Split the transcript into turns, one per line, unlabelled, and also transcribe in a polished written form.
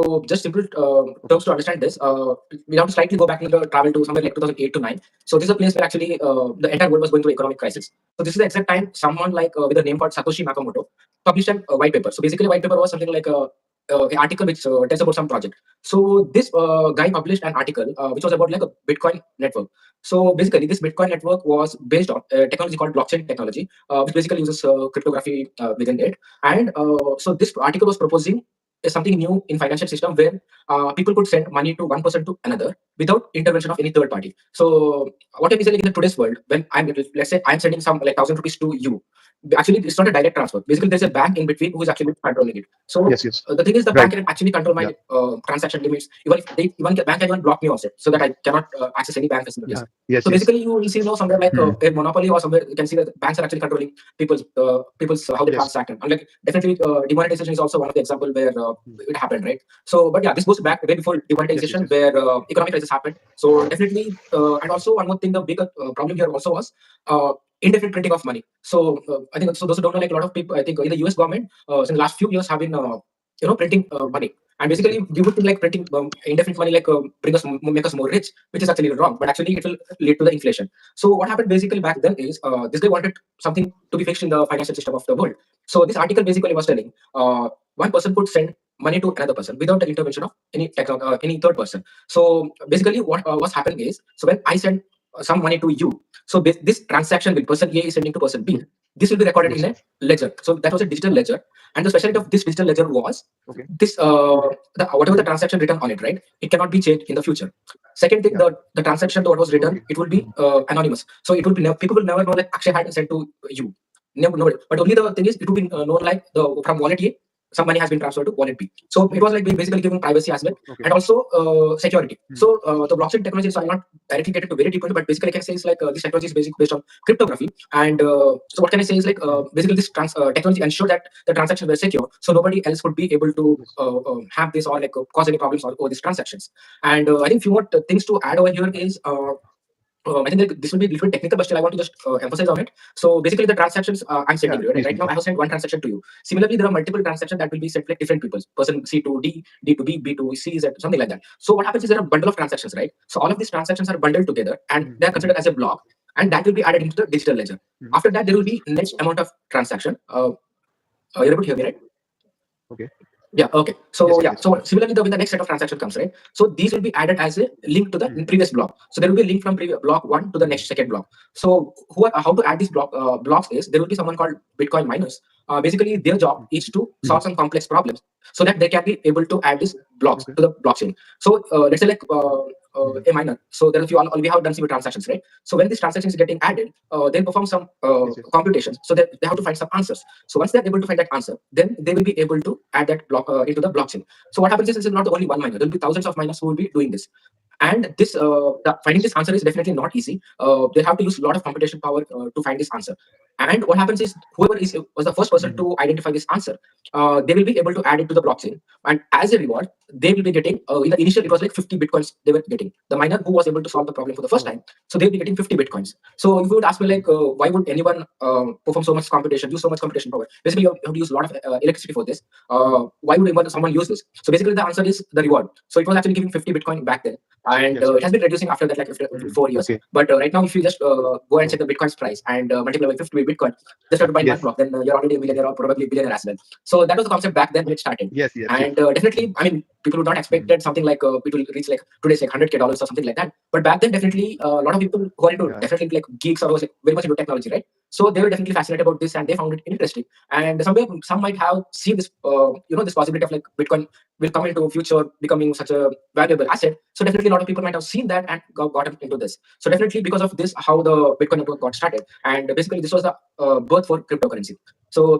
So just simple terms to understand this, we have to slightly go back in the travel to somewhere like 2008 to 9. So this is a place where actually the entire world was going through economic crisis. So this is the exact time someone like with a name called Satoshi Nakamoto published a white paper. So basically, white paper was something like an article which tells about some project. So this guy published an article which was about like a Bitcoin network. So basically, this Bitcoin network was based on technology called blockchain technology, which basically uses cryptography within it. And so this article was proposing is something new in financial system where people could send money to one person to another without intervention of any third party. So what I'm saying in the today's world, when I'm, let's say I'm sending some like 1,000 rupees to you, actually it's not a direct transfer. Basically, there's a bank in between who is actually controlling it. So
Yes, yes.
the thing is, the
Right.
bank can actually control my
Yeah.
transaction limits. Even the bank can even block me also, so that I cannot access any bank facilities.
Yeah. Yes,
So
yes.
basically, you will see somewhere like
Hmm.
a monopoly or somewhere you can see that banks are actually controlling people's how they
Yes.
transact. And like definitely, demonetization is also one of the example where
Hmm.
it happened, right? So, but yeah, this goes back way before
Yes, yes,
demonetization,
yes.
where economic crisis happened. So definitely, and also one more thing, the bigger problem here also was indefinite printing of money. So I think so. Those who don't know, like a lot of people, I think in the U.S. government, since the last few years have been printing money. And
Yes,
basically,
yes.
we would think like printing indefinite money like make us more rich, which is actually wrong. But actually, it will lead to the inflation. So what happened basically back then is this guy wanted something to be fixed in the financial system of the world. So this article basically was telling one person could send money to another person without the intervention of any third person. So basically, what what's happening is, so when I send some money to you, so this transaction with person A is sending to person B, this will be recorded
Yes,
in a
yes.
ledger. So that was a digital ledger, and the specialty of this digital ledger was
Okay.
this the whatever the
Hmm.
transaction written on it, right? It cannot be changed in the future. Second thing,
Yeah.
the transaction what was written,
Okay.
it will be anonymous. So it will be people will never know that Akshay had sent to you. Never, nobody. But only the thing is, it will be known like the from wallet A, some money has been transferred to wallet B. So it was like basically giving privacy as well,
Okay.
and also security.
Hmm.
So the blockchain technology, so I'll not directly get into very deep, but basically I can say is like this technology is based on cryptography. And so what can I say is like
Hmm.
basically this technology ensure that the transactions were secure, so nobody else would be able to
Yes.
have this or like cause any problems over these transactions. And I think few more things to add over here is. I think like, this will be a little bit technical, but still I want to just emphasize on it. So basically, the transactions I'm
Yeah.
sending you, right?
Please,
Right
please.
now, I have sent one transaction to you. Similarly, there are multiple transactions that will be sent like different people. Person C to D, D to B, B to C, Z, something like that. So what happens is there are a bundle of transactions, right? So all of these transactions are bundled together, and
Hmm.
they are considered as a block, and that will be added into the digital ledger.
Hmm.
After that, there will be next amount of transaction. You're able to hear me, right?
Okay.
Yeah. Okay.
Yes,
So
yes,
yeah.
yes.
So similarly, when the next set of transaction comes, right? So these will be added as a link to the
Hmm.
previous block. So there will be a link from previous block one to the
Hmm.
next second block. So how to add these blocks is there will be someone called Bitcoin miners. Basically, their job
Hmm.
is to
Hmm.
solve some complex problems so that they can be able to add these blocks
Okay.
to the blockchain. So let's say like
Hmm.
a miner. So there are few all we have done few transactions, right? So when this transaction is getting added, they perform some
Yes, yes.
computations so that they have to find some answers. So once they're able to find that answer, then they will be able to add that block into the blockchain. So what happens is not only one miner; there will be thousands of miners who will be doing this. And this finding
Yes.
this answer is definitely not easy. They have to use a lot of computation power to find this answer. And what happens is whoever was the first person
Hmm.
to identify this answer, they will be able to add it to the blockchain. And as a reward, they will be getting in the initial it was like 50 bitcoins they were getting. The miner who was able to solve the problem for the first
Oh.
time, so they'll be getting 50 bitcoins. So if you would ask me
Hmm.
like why would anyone perform so much computation, use so much computation power? Basically, you have to use a lot of electricity for this. Why would someone use this? So basically, the answer is the reward. So it was actually giving 50 bitcoin back then, and
Yes,
it
yes.
has been reducing after that, like after
Hmm.
4 years.
Okay.
But right now, if you just go and
Oh.
check the Bitcoin's price and multiply by 50 Bitcoin, just have to buy one
Yes.
block, then you're already a millionaire or probably a billionaire as well. So that was the concept back then when it started.
Yes, yes, yes.
And definitely, I mean, people would not
Hmm.
expected something like it will reach like today's like $100K or something like that. But back then, definitely, a lot of people who are into
Yeah.
definitely like geeks or was like very much into technology, right? So they were definitely fascinated about this and they found it interesting. And somewhere some might have seen this, this possibility of like Bitcoin will come into future becoming such a valuable asset. So definitely a lot of people might have seen that and got into this. So definitely because of this, how the Bitcoin network got started. And basically this was the birth for cryptocurrency. So